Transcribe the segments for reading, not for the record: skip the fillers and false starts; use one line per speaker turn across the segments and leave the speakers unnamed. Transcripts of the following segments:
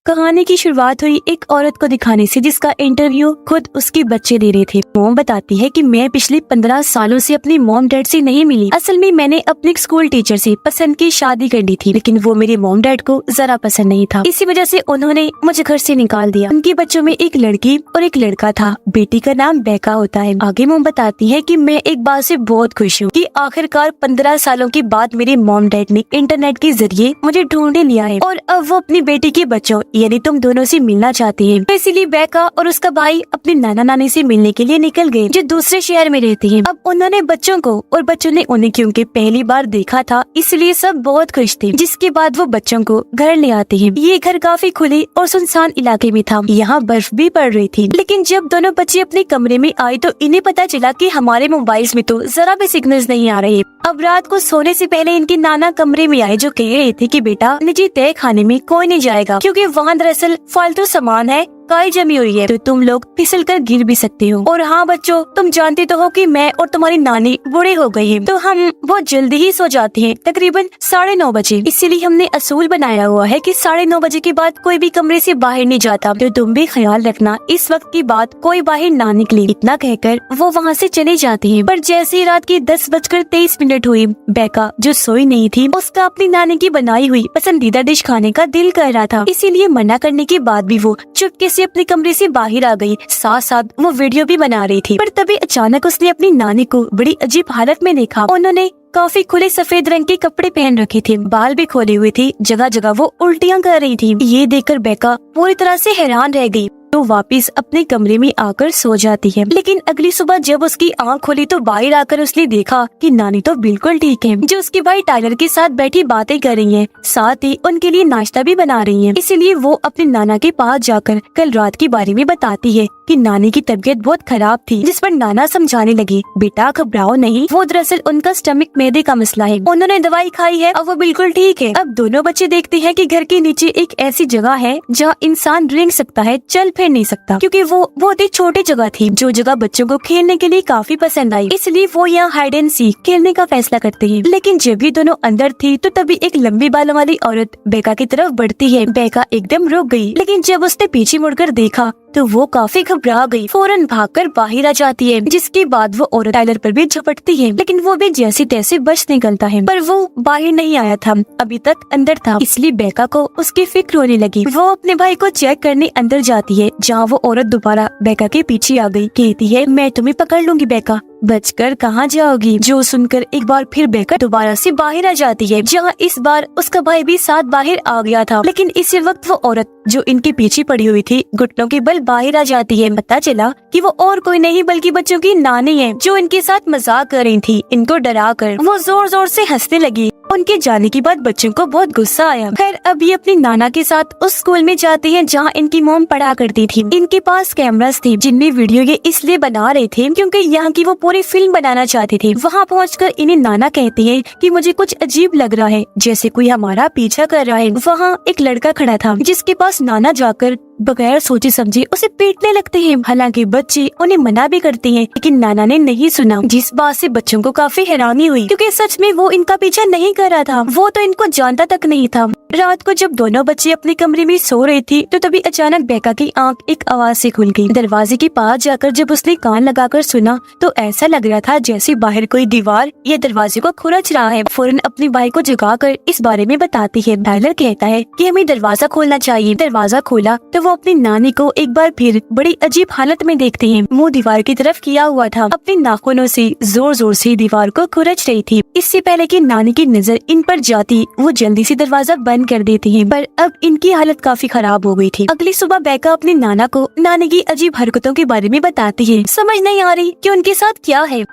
कहानी की शुरुआत हुई एक औरत को दिखाने से जिसका इंटरव्यू खुद उसके बच्चे दे रहे थे। मॉम बताती है कि मैं पिछले 15 सालों से अपनी मॉम डैड से नहीं मिली। असल में मैंने अपने स्कूल टीचर से पसंद की शादी कर ली थी, लेकिन वो मेरे मॉम डैड को जरा पसंद नहीं था। इसी वजह से उन्होंने मुझे घर से निकाल दिया। उनके बच्चों में एक लड़की और एक लड़का था। बेटी का नाम बेका होता है। आगे मॉम बताती है कि मैं एक बात से बहुत खुश हूँ कि आखिरकार 15 सालों के बाद मेरे मॉम डैड ने इंटरनेट के जरिए मुझे ढूंढ लिया है और अब वो अपनी बेटी के बच्चों यानी तुम दोनों से मिलना चाहती है। तो इसीलिए बेका और उसका भाई अपने नाना नानी से मिलने के लिए निकल गए, जो दूसरे शहर में रहते हैं। अब उन्होंने बच्चों को और बच्चों ने उन्हें क्योंकि पहली बार देखा था, इसलिए सब बहुत खुश थे। जिसके बाद वो बच्चों को घर ले आते हैं। ये घर काफी खुले और सुनसान इलाके में था। यहाँ बर्फ भी पड़ रही थी। लेकिन जब दोनों बच्चे अपने कमरे में आए तो इन्हें पता चला कि हमारे मोबाइल्स में तो जरा भी सिग्नल्स नहीं आ रहे। अब रात को सोने से पहले इनके नाना कमरे में आए, जो कह रहे थे कि बेटा निजी तय खाने में कोई नहीं जाएगा क्योंकि वहाँ दरअसल फालतू सामान है, काई जमी हुई है, तो तुम लोग फिसल कर गिर भी सकते हो। और हाँ बच्चों, तुम जानते तो हो कि मैं और तुम्हारी नानी बूढ़े हो गए हैं, तो हम बहुत जल्दी ही सो जाते हैं, तकरीबन 9:30 बजे। इसीलिए हमने असूल बनाया हुआ है कि 9:30 बजे के बाद कोई भी कमरे से बाहर नहीं जाता, तो तुम भी ख्याल रखना इस वक्त की बात कोई बाहर ना निकले। इतना कहकर वो वहाँ से चले जाते हैं। पर जैसे ही रात की 10:23 हुई, बेका जो सोई नहीं थी, उसका अपनी नानी की बनाई हुई पसंदीदा डिश खाने का दिल कर रहा था। इसीलिए मना करने के बाद भी वो चुपके से अपने कमरे से बाहर आ गई। साथ साथ वो वीडियो भी बना रही थी। पर तभी अचानक उसने अपनी नानी को बड़ी अजीब हालत में देखा। उन्होंने काफी खुले सफेद रंग के कपड़े पहन रखे थे, बाल भी खोले हुए थे, जगह जगह वो उल्टियां कर रही थी। ये देखकर बेका पूरी तरह से हैरान रह गई, तो वापस अपने कमरे में आकर सो जाती है। लेकिन अगली सुबह जब उसकी आंख खोली तो बाहर आकर उसने देखा कि नानी तो बिल्कुल ठीक है, जो उसके भाई टाइलर के साथ बैठी बातें कर रही हैं, साथ ही उनके लिए नाश्ता भी बना रही हैं। इसीलिए वो अपने नाना के पास जाकर कल रात के बारे में बताती है कि नानी की तबीयत बहुत खराब थी। जिस पर नाना समझाने लगे, बेटा घबराओ नहीं, वो दरअसल उनका स्टमक मैदे का मसला है, उन्होंने दवाई खाई है, अब वो बिल्कुल ठीक है। अब दोनों बच्चे देखते हैं कि घर के नीचे एक ऐसी जगह है जहाँ इंसान रेंग सकता है, चल फिर नहीं सकता, क्योंकि वो बहुत ही छोटी जगह थी, जो जगह बच्चों को खेलने के लिए काफी पसंद आई। इसलिए वो यहाँ हाइड एंड सीक खेलने का फैसला करते हैं। लेकिन जब ये दोनों अंदर थी तो तभी एक लंबी बालों वाली औरत बेका की तरफ बढ़ती है। बेका एकदम रुक गई, लेकिन जब उसने पीछे मुड़कर देखा तो वो काफी घबरा गई, फौरन भागकर बाहर आ जाती है। जिसके बाद वो औरत टाइलर पर भी झपटती है, लेकिन वो भी जैसे तैसे बच निकलता है। पर वो बाहर नहीं आया था, अभी तक अंदर था। इसलिए बेका को उसकी फिक्र होने लगी। वो अपने भाई को चेक करने अंदर जाती है, जहाँ वो औरत दोबारा बेका के पीछे आ गई। कहती है, मैं तुम्हें पकड़ लूंगी बेका, बचकर कहाँ जाओगी। जो सुनकर एक बार फिर बेका दोबारा से बाहर आ जाती है, जहाँ इस बार उसका भाई भी साथ बाहर आ गया था। लेकिन इसी वक्त वो औरत जो इनके पीछे पड़ी हुई थी, घुटनों के बल बाहर आ जाती है। पता चला कि वो और कोई नहीं बल्कि बच्चों की नानी है, जो इनके साथ मजाक कर रही थी। इनको डरा कर वो जोर जोर से हंसने लगी। उनके जाने के बाद बच्चों को बहुत गुस्सा आया। खैर अब ये अपनी नाना के साथ उस स्कूल में जाते हैं जहाँ इनकी मॉम पढ़ा करती थी। इनके पास कैमरास थे, जिनमें वीडियो ये इसलिए बना रहे थे क्योंकि यहाँ की वो पूरी फिल्म बनाना चाहते थे। वहाँ पहुँचकर इन्हें नाना कहते हैं कि मुझे कुछ अजीब लग रहा है, जैसे कोई हमारा पीछा कर रहा है। वहाँ एक लड़का खड़ा था, जिसके पास नाना जाकर बगैर सोचे समझे उसे पीटने लगते हैं। हालांकि बच्चे उन्हें मना भी करते हैं, लेकिन नाना ने नहीं सुना, जिस बात से बच्चों को काफी हैरानी हुई, क्योंकि सच में वो इनका पीछा नहीं कर रहा था, वो तो इनको जानता तक नहीं था। रात को जब दोनों बच्चे अपने कमरे में सो रहे थे तो तभी अचानक बेका की आंख एक आवाज से खुल गई। दरवाजे के पास जाकर जब उसने कान लगाकर सुना तो ऐसा लग रहा था जैसे बाहर कोई दीवार या दरवाजे को खुरच रहा है। फौरन अपने भाई को जगाकर इस बारे में बताती है। टाइलर कहता है कि हमें दरवाजा खोलना चाहिए। दरवाजा खोला तो वो अपनी नानी को एक बार फिर बड़ी अजीब हालत में देखते हैं। मुंह दीवार की तरफ किया हुआ था, अपने नाखूनों से जोर जोर से दीवार को खुरच रही थी। इससे पहले कि नानी की नजर इन पर जाती, वो जल्दी से दरवाजा बंद कर देती हैं। पर अब इनकी हालत काफी खराब हो गई थी। अगली सुबह बेका अपनी नाना को नानी की अजीब हरकतों के बारे में बताती है। समझ नहीं आ रही कि उनके साथ क्या है।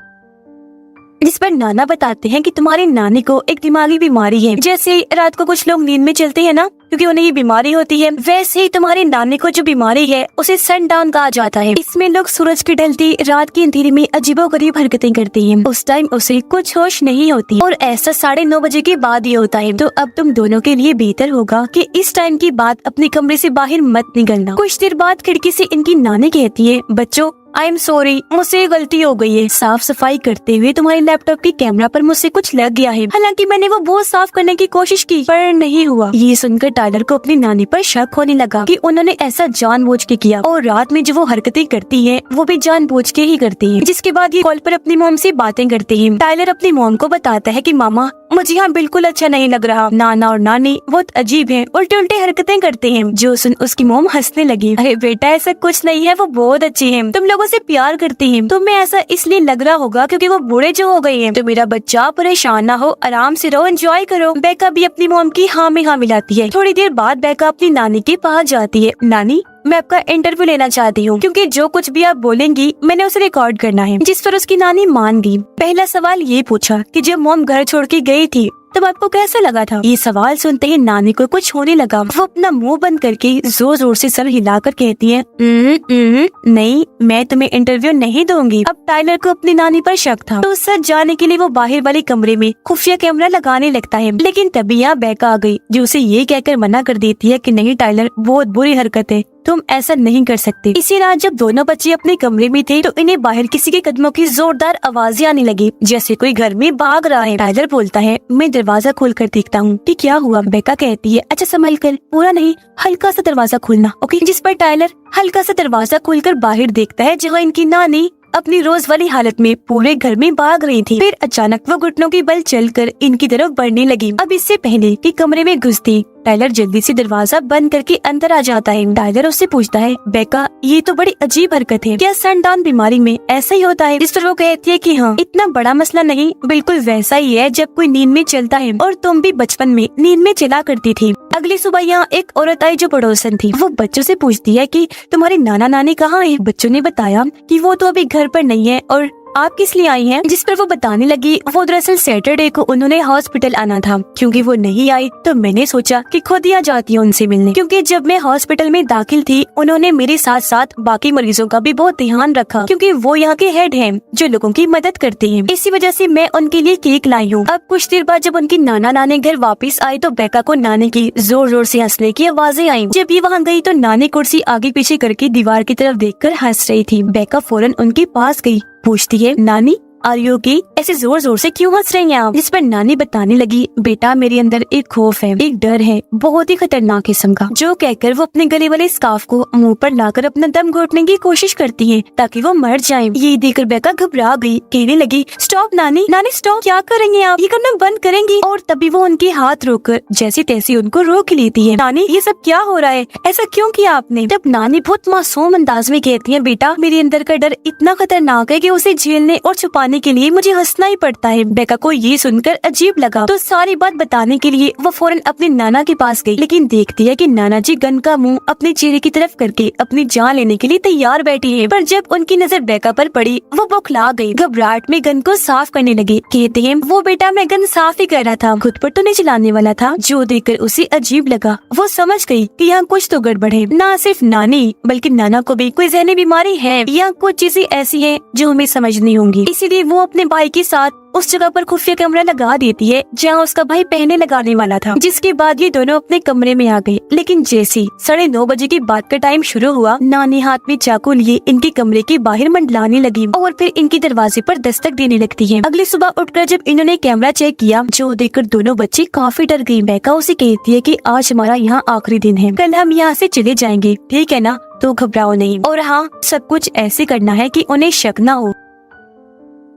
जिस पर नाना बताते हैं कि तुम्हारी नानी को एक दिमागी बीमारी है। जैसे रात को कुछ लोग नींद में चलते हैं ना, क्योंकि उन्हें ये बीमारी होती है, वैसे ही तुम्हारी नानी को जो बीमारी है उसे सनडाउन कहा जाता है। इसमें लोग सूरज की ढलती रात की अंधेरे में अजीबोगरीब हरकतें करते हैं। उस टाइम उसे कुछ होश नहीं होती और ऐसा 9:30 बजे के बाद ही होता है। तो अब तुम दोनों के लिए बेहतर होगा कि इस टाइम की बात अपने कमरे से बाहर मत निकलना। कुछ देर बाद खिड़की से इनकी नानी कहती है, बच्चों आई एम सॉरी, मुझसे गलती हो गई है। साफ सफाई करते हुए तुम्हारे लैपटॉप की कैमरा पर मुझसे कुछ लग गया है। हालांकि मैंने वो बहुत साफ करने की कोशिश की पर नहीं हुआ। ये सुनकर टाइलर को अपनी नानी पर शक होने लगा कि उन्होंने ऐसा जानबूझ के किया और रात में जो वो हरकतें करती है वो भी जानबूझ के ही करती है। जिसके बाद ये कॉल पर अपनी मॉम से बातें करती है। टाइलर अपनी मॉम को बताता है कि मामा मुझे यहाँ बिल्कुल अच्छा नहीं लग रहा। नाना और नानी बहुत अजीब हैं, उल्टे उल्टे हरकतें करते हैं। जो सुन उसकी मोम हंसने लगी। अरे बेटा ऐसा कुछ नहीं है, वो बहुत अच्छी हैं, तुम लोगों से प्यार करती हैं। तुम्हें ऐसा इसलिए लग रहा होगा क्योंकि वो बूढ़े जो हो गए हैं। तो मेरा बच्चा परेशान ना हो, आराम से रहो, एंजॉय करो। बेका भी अपनी मोम की हाँ में हाँ मिलाती है। थोड़ी देर बाद बेका अपनी नानी के पास जाती है। नानी मैं आपका इंटरव्यू लेना चाहती हूँ क्योंकि जो कुछ भी आप बोलेंगी मैंने उसे रिकॉर्ड करना है। जिस पर उसकी नानी मान गई। पहला सवाल ये पूछा कि जब मॉम घर छोड़ के गई थी तब आपको कैसा लगा था? ये सवाल सुनते ही नानी को कुछ होने लगा। वो अपना मुंह बंद करके जोर जोर से सर हिलाकर कहती है नहीं, मैं तुम्हें इंटरव्यू नहीं दूंगी। अब टाइलर को अपनी नानी पर शक था तो सच जाने के लिए वो बाहर वाले कमरे में खुफिया कैमरा लगाने लगता है। लेकिन तभी यहाँ बेका आ गई जो उसे ये कहकर मना कर देती है कि नहीं टाइलर, बहुत बुरी हरकत है, तुम ऐसा नहीं कर सकते। इसी रात जब दोनों बच्चे अपने कमरे में थे तो इन्हें बाहर किसी के कदमों की जोरदार आवाजें आने लगी जैसे कोई घर में भाग रहा है। टाइलर बोलता है मैं दरवाजा खोलकर देखता हूँ कि क्या हुआ। बेका कहती है अच्छा संभल कर, पूरा नहीं, हल्का सा दरवाजा खोलना, ओके। जिस पर टाइलर हल्का सा दरवाजा खोलकर बाहर देखता है जहाँ इनकी नानी अपनी रोज वाली हालत में पूरे घर में भाग रही थी। फिर अचानक वो घुटनों की बल चलकर इनकी तरफ बढ़ने लगी। अब इससे पहले कि कमरे में घुसती टाइलर जल्दी से दरवाजा बंद करके अंदर आ जाता है। टाइलर उससे पूछता है बेका ये तो बड़ी अजीब हरकत है, क्या सनडाउन बीमारी में ऐसा ही होता है? जिस पर वो कहती है कि हाँ, इतना बड़ा मसला नहीं, बिल्कुल वैसा ही है जब कोई नींद में चलता है और तुम भी बचपन में नींद में चला करती थी। अगली सुबह यहाँ एक औरत आई जो पड़ोसन थी। वो बच्चों से पूछती है कि तुम्हारे नाना नानी कहाँ है? बच्चों ने बताया कि वो तो अभी घर पर नहीं है और आप किस लिए आई हैं? जिस पर वो बताने लगी वो दरअसल सैटरडे को उन्होंने हॉस्पिटल आना था। क्योंकि वो नहीं आई तो मैंने सोचा कि खुद ही आ जाती हूँ उनसे मिलने। क्योंकि जब मैं हॉस्पिटल में दाखिल थी उन्होंने मेरे साथ साथ बाकी मरीजों का भी बहुत ध्यान रखा क्योंकि वो यहाँ के हेड हैं जो लोगों की मदद करते हैं। इसी वजह से मैं उनके लिए केक लाई हूँ। अब कुछ देर बाद जब उनकी नाना नानी घर वापस आई तो बेका को नानी की जोर जोर से हंसने की आवाजें आई। जब ये वहाँ गई तो नानी कुर्सी आगे पीछे करके दीवार की तरफ देखकर हंस रही थी। बेका फौरन उनके पास गई, पूछती है नानी आर यू ओके? ऐसे जोर जोर से क्यों हंस रही हैं आप? जिस पर नानी बताने लगी बेटा मेरे अंदर एक खौफ है, एक डर है, बहुत ही खतरनाक किस्म का। जो कहकर वो अपने गले वाले स्कार्फ को मुंह पर लाकर अपना दम घोटने की कोशिश करती है ताकि वो मर जाए। ये देखकर बेका घबरा गई, कहने लगी स्टॉप नानी, नानी स्टॉप, क्या करेंगे आप? ये करना बंद करेंगी? और तभी वो उनके हाथ रोककर जैसे तैसे उनको रोक लेती है। नानी ये सब क्या हो रहा है, ऐसा क्यों किया आपने? तब नानी बहुत मासूम अंदाज में कहती है बेटा मेरे अंदर का डर इतना खतरनाक है कि उसे झेलने और छुपाने के लिए मुझे हंसना ही पड़ता है। बेका को ये सुनकर अजीब लगा तो सारी बात बताने के लिए वो फौरन अपने नाना के पास गई। लेकिन देखती है कि नाना जी गन का मुंह अपने चेहरे की तरफ करके अपनी जान लेने के लिए तैयार बैठी है। पर जब उनकी नजर बेका पर पड़ी वो बौखला गई, घबराहट में गन को साफ करने लगी। कहते हैं वो बेटा मैं गन साफ ही कर रहा था, खुद पर तो नहीं चलाने वाला था। जो देखकर उसे अजीब लगा। वो समझ गई कि यहाँ कुछ तो गड़बड़ है। न सिर्फ नानी बल्कि नाना को भी कोई जहनी बीमारी है या कुछ चीजें ऐसी है जो हमें समझनी होंगी। इसीलिए वो अपने भाई के साथ उस जगह पर खुफिया कैमरा लगा देती है जहाँ उसका भाई पहने लगाने वाला था। जिसके बाद ये दोनों अपने कमरे में आ गए। लेकिन जैसे 9:30 बजे की बात का टाइम शुरू हुआ नानी हाथ में चाकू लिए इनके कमरे के बाहर मंडलाने लगी और फिर इनके दरवाजे पर दस्तक देने लगती है। अगली सुबह उठकर जब इन्होंने कैमरा चेक किया जो देखकर दोनों बच्चे काफी डर गयी। बेका उसे कहती है कि आज हमारा यहाँ आखिरी दिन है, कल हम यहाँ से चले जाएंगे, ठीक है ना? तो घबराओ नहीं और हाँ सब कुछ ऐसे करना है कि उन्हें शक न हो।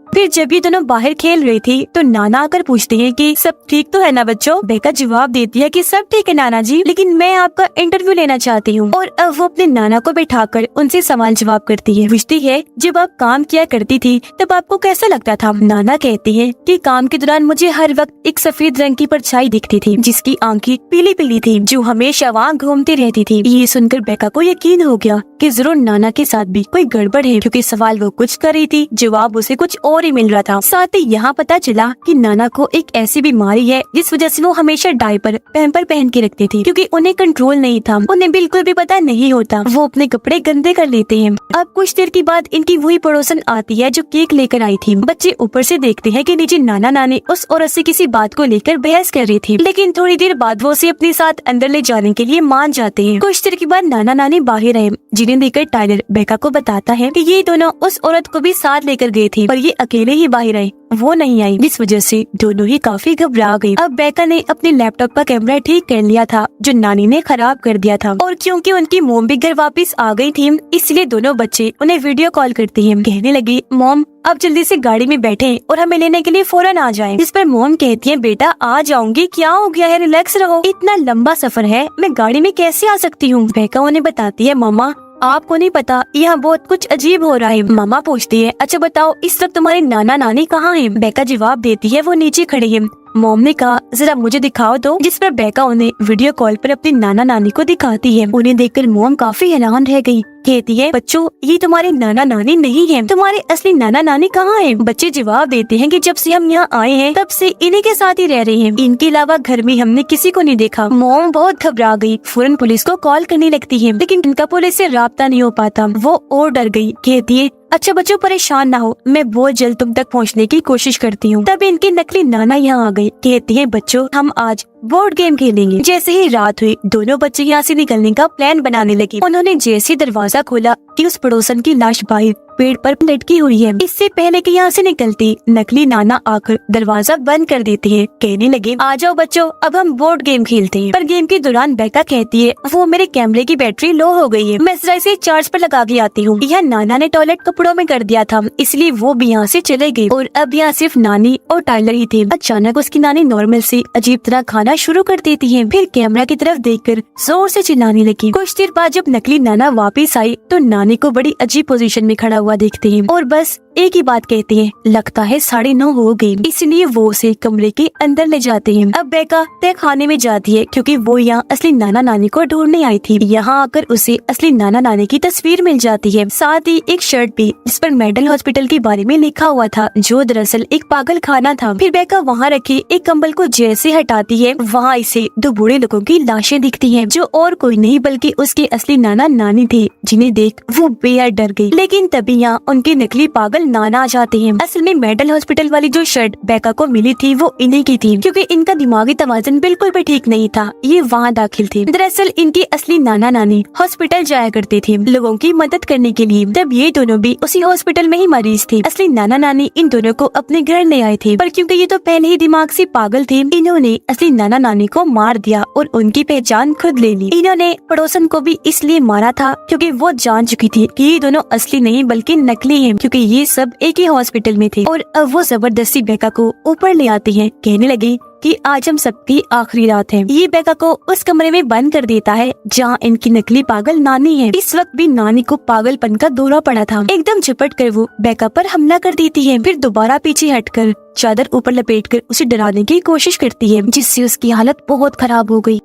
फिर जब ये दोनों बाहर खेल रही थी तो नाना आकर पूछते हैं कि सब ठीक तो है ना बच्चों? बेका जवाब देती है कि सब ठीक है नाना जी, लेकिन मैं आपका इंटरव्यू लेना चाहती हूँ। और अब वो अपने नाना को बैठाकर उनसे सवाल जवाब करती है। पूछती है जब आप काम किया करती थी तब आपको कैसा लगता था? नाना कहती है कि काम के दौरान मुझे हर वक्त एक सफेद रंग की परछाई दिखती थी जिसकी आंखें पीली पीली थी जो हमेशा वहाँ घूमती रहती थी। ये सुनकर बेका को यकीन हो गया कि जरूर नाना के साथ भी कोई गड़बड़ है क्योंकि सवाल वो कुछ कर रही थी, जवाब उसे कुछ और नहीं मिल रहा था। साथ ही यहाँ पता चला कि नाना को एक ऐसी बीमारी है जिस वजह से वो हमेशा डायपर पैम्पर पहन के रखते थे, क्योंकि उन्हें कंट्रोल नहीं था। उन्हें बिल्कुल भी पता नहीं होता, वो अपने कपड़े गंदे कर लेते हैं। अब कुछ देर के बाद इनकी वही पड़ोसन आती है जो केक लेकर आई थी। बच्चे ऊपर से देखते हैं कि नीचे नाना नानी उस औरत से किसी बात को लेकर बहस कर रही थी, लेकिन थोड़ी देर बाद वो उसे अपने साथ अंदर ले जाने के लिए मान जाते हैं। कुछ देर के बाद नाना नानी बाहर आए, जिन्हें देखकर टाइलर बेका को बताता है कि ये दोनों उस औरत को भी साथ लेकर गए थे, पर ये अकेले ही बाहर आए, वो नहीं आई, जिस वजह से दोनों ही काफी घबरा गई। अब बेका ने अपने लैपटॉप का कैमरा ठीक कर लिया था जो नानी ने खराब कर दिया था, और क्योंकि उनकी मोम भी घर वापस आ गई थी, इसलिए दोनों बच्चे उन्हें वीडियो कॉल करते हैं। कहने लगी, मॉम अब जल्दी से गाड़ी में बैठे और हमें लेने के लिए फौरन आ जाएं। इस पर मोम कहती है, बेटा आ जाऊंगी, क्या हो गया है, रिलैक्स रहो, इतना लंबा सफर है, मैं गाड़ी में कैसे आ सकती हूँ। बेका उन्हें बताती है, मामा आपको नहीं पता यहाँ बहुत कुछ अजीब हो रहा है। मामा पूछती है, अच्छा बताओ इस वक्त तुम्हारे नाना नानी कहाँ हैं? बेका जवाब देती है, वो नीचे खड़े हैं। मॉम ने कहा, जरा मुझे दिखाओ दो, जिस पर बेका उन्हें वीडियो कॉल पर अपनी नाना नानी को दिखाती है। उन्हें देखकर मॉम काफी हैरान रह गई। कहती है, बच्चों ये तुम्हारे नाना नानी नहीं है, तुम्हारे असली नाना नानी कहाँ हैं? बच्चे जवाब देते हैं कि जब से हम यहाँ आए हैं तब से इन्हीं के साथ ही रह रहे हैं, इनके अलावा घर में हमने किसी को नहीं देखा। मॉम बहुत घबरा गई, फौरन पुलिस को कॉल करने लगती है, लेकिन इनका पुलिस से राब्ता नहीं हो पाता। वो और डर गई। कहती है, अच्छा बच्चों परेशान ना हो, मैं बहुत जल्द तुम तक पहुंचने की कोशिश करती हूँ। तब इनकी नकली नाना यहाँ आ गई। कहती है, बच्चों हम आज बोर्ड गेम खेलेंगे। जैसे ही रात हुई दोनों बच्चे यहाँ से निकलने का प्लान बनाने लगे। उन्होंने जैसे दरवाजा खोला कि उस पड़ोसन की लाश बाहर पेड़ पर लटकी हुई है। इससे पहले कि यहाँ से निकलती नकली नाना आकर दरवाजा बंद कर देते हैं। कहने लगे, आ जाओ बच्चों अब हम बोर्ड गेम खेलते हैं। पर गेम के दौरान बेका कहती है, वो मेरे कैमरे की बैटरी लो हो गई है, मैं जरा इसे चार्ज पर लगा के आती हूँ। यह नाना ने टॉयलेट कपड़ों में कर दिया था, इसलिए वो भी यहाँ से चले गए और अब यहाँ सिर्फ नानी और टाइलर ही थे। अचानक उसकी नानी नॉर्मल से अजीब तरह खाना शुरू कर देती है, फिर कैमरा की तरफ देखकर जोर से चिल्लाने लगी। कुछ देर बाद जब नकली नाना वापस आई तो नानी को बड़ी अजीब पोजीशन में खड़ा हुआ देखते हैं और बस एक ही बात कहते हैं, लगता है 9:30 हो गई, इसलिए वो उसे कमरे के अंदर ले जाते हैं। अब बेका तय खाने में जाती है क्योंकि वो यहाँ असली नाना नानी को ढूंढने आई थी। यहाँ आकर उसे असली नाना नानी की तस्वीर मिल जाती है, साथ ही एक शर्ट भी जिस पर मेडल हॉस्पिटल के बारे में लिखा हुआ था, जो दरअसल एक पागल खाना था। फिर बेका वहाँ रखी एक कंबल को जैसे हटाती है, वहाँ इसे 2 बूढ़े लोगों की लाशें दिखती हैं, जो और कोई नहीं बल्कि उसके असली नाना नानी थे, जिन्हें देख वो बेहद डर गई। लेकिन तभी यहाँ उनके नकली पागल नाना आ जाते हैं। असल में मेडल हॉस्पिटल वाली जो शर्ट बेका को मिली थी वो इन्हीं की थी, क्योंकि इनका दिमागी तवाज़ुन बिल्कुल भी ठीक नहीं था, ये वहाँ दाखिल थे। दरअसल इनकी असली नाना नानी हॉस्पिटल जाया करते थे लोगों की मदद करने के लिए, तब ये दोनों भी उसी हॉस्पिटल में ही मरीज थे। असली नाना नानी इन दोनों को अपने घर ले आए थे, पर क्योंकि ये तो पहले ही दिमाग से पागल थे, इन्होंने असली नाना नानी को मार दिया और उनकी पहचान खुद ले ली। इन्होंने पड़ोसन को भी इसलिए मारा था क्योंकि वो जान चुकी थी कि ये दोनों असली नहीं बल्कि नकली हैं, क्योंकि ये सब एक ही हॉस्पिटल में थे। और अब वो जबरदस्ती बेका को ऊपर ले आती हैं। कहने लगी कि आज हम सबकी आखिरी रात है। ये बेका को उस कमरे में बंद कर देता है जहाँ इनकी नकली पागल नानी है। इस वक्त भी नानी को पागलपन का दौरा पड़ा था। एकदम झपट कर वो बेका पर हमला कर देती है, फिर दोबारा पीछे हटकर चादर ऊपर लपेटकर उसे डराने की कोशिश करती है, जिससे उसकी हालत बहुत खराब हो गई।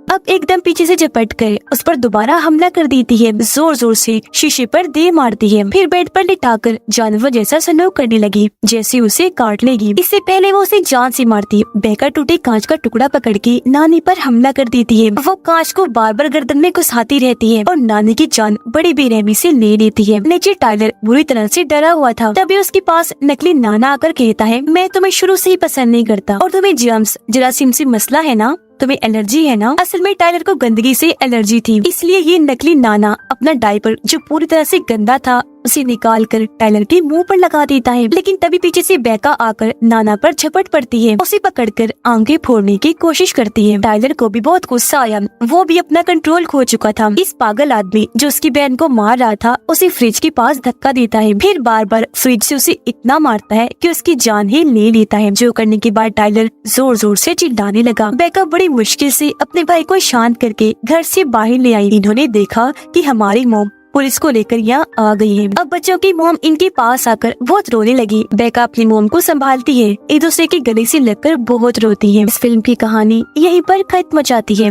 अब एकदम पीछे से झपट कर उस पर दोबारा हमला कर देती है, जोर जोर से शीशे पर दे मारती है, फिर बेड पर लिटाकर जानवर जैसा सलूक करने लगी, जैसे उसे काट लेगी। इससे पहले वो उसे जान से मारती। बेका टूटे कांच का टुकड़ा पकड़ के नानी पर हमला कर देती है। वो कांच को बार बार गर्दन में घुसाती रहती है और नानी की जान बड़ी बेरहमी से ले लेती है। नीचे टाइलर बुरी तरह से डरा हुआ था। तभी उसके पास नकली नाना आकर कहता है, मैं तुम्हें शुरू से ही पसंद नहीं करता और तुम्हें जर्म्स जरासीम से मसला है ना, तुम्हें एलर्जी है ना। असल में टाइलर को गंदगी से एलर्जी थी, इसलिए ये नकली नाना अपना डायपर जो पूरी तरह से गंदा था उसे निकाल कर टाइलर के मुंह पर लगा देता है। लेकिन तभी पीछे से बेका आकर नाना पर झपट पड़ती है, उसे पकड़कर आंखें फोड़ने की कोशिश करती है। टाइलर को भी बहुत गुस्सा आया, वो भी अपना कंट्रोल खो चुका था। इस पागल आदमी जो उसकी बहन को मार रहा था उसे फ्रिज के पास धक्का देता है, फिर बार बार फ्रिज से उसे इतना मारता है कि उसकी जान ही ले लेता है। जो करने के बाद टाइलर जोर जोर से चिल्लाने लगा। बेका बड़ी मुश्किल से अपने भाई को शांत करके घर से बाहर ले आई। इन्होंने देखा कि हमारी मॉम पुलिस को लेकर यहाँ आ गई है। अब बच्चों की मॉम इनके पास आकर बहुत रोने लगी। बेका अपनी मॉम को संभालती है, एक दूसरे के गले से लगकर बहुत रोती है। इस फिल्म की कहानी यहीं पर खत्म हो जाती है।